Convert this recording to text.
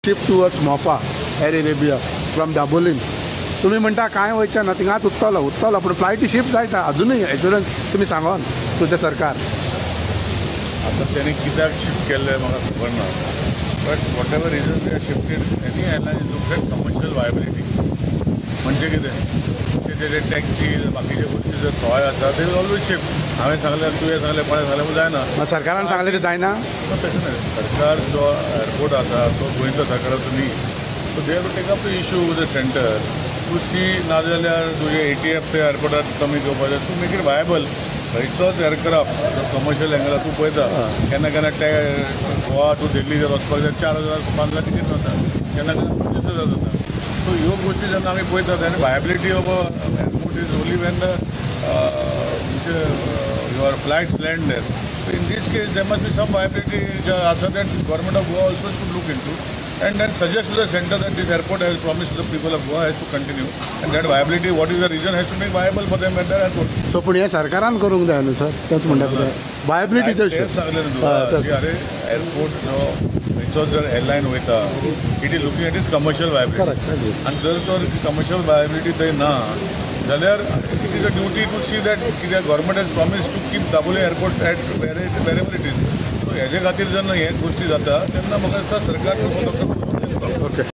Shift towards मोपा air एरेबिया from Dabolim तुम्ही म्हणटा कांय वयचें ना थिंगाच उत्तलो पूण फ्लायटी शिफ्ट जायता अजुनूय एश्युरन्स तुमी सांगोन तुमचें सरकार आता त्याने कित्याक शिफ्ट केल्लें म्हाका खबर ना but whatever reason they shifted any airline is looked at commercial viability म्हणजे कितें तेजे टॅक्सी बाकीचे गोष्टी जर सवाय आसा ते विल ऑलवेज शिफ्ट हांवें सांगलें तुवें सांगलें कोणें सांगलें जायना सरकारान सांगलें तें जायना तशें न्हय सरकार जो एअरपोर्ट आसा तो गोंयचो सरकार तुमी so they have to take up the issue with the centre to see नाजाल्यार तुजे ATF ते एअरपोर्टार कमी घेवपाचें टू मेक इट वायबल खंयचोच एअरक्राफ्ट जो कमर्शियल एंगला तूं पळयता केन्ना केन्ना गोवा टू दिल्ली जर वचपाक जाय 4,000-5,000 तिकीट जाता केन्ना केन्ना 25,000 जाता सो ह्यो गोष्टी जेन्ना आमी पळयता तेन्ना viability of airport is only when the your flights land there so in this case there must be some viability आसा that government of Goa also should look into and then suggest to the center that this airport has promised to the people of Goa has to continue and that viability, what is the reason, has to make viable for them at their airport. So पूण हें सरकारान करूंक जाय न्हू sir तेच म्हणटा कितें viability तेच सांगलें न्हू अरे एअरपोर्ट जो खंयचो जर एअरलायन वयता it is looking at is commercial viability आनी जर तर कमर्शियल वायबिलिटी थंय ना जाल्यार it is a duty to see that कित्याक government has promise to keep Dabolim airport at wherever it is so हेजे खातीर जेन्ना हे गोष्टी जाता तेन्ना म्हाका दिसता सरकार ओके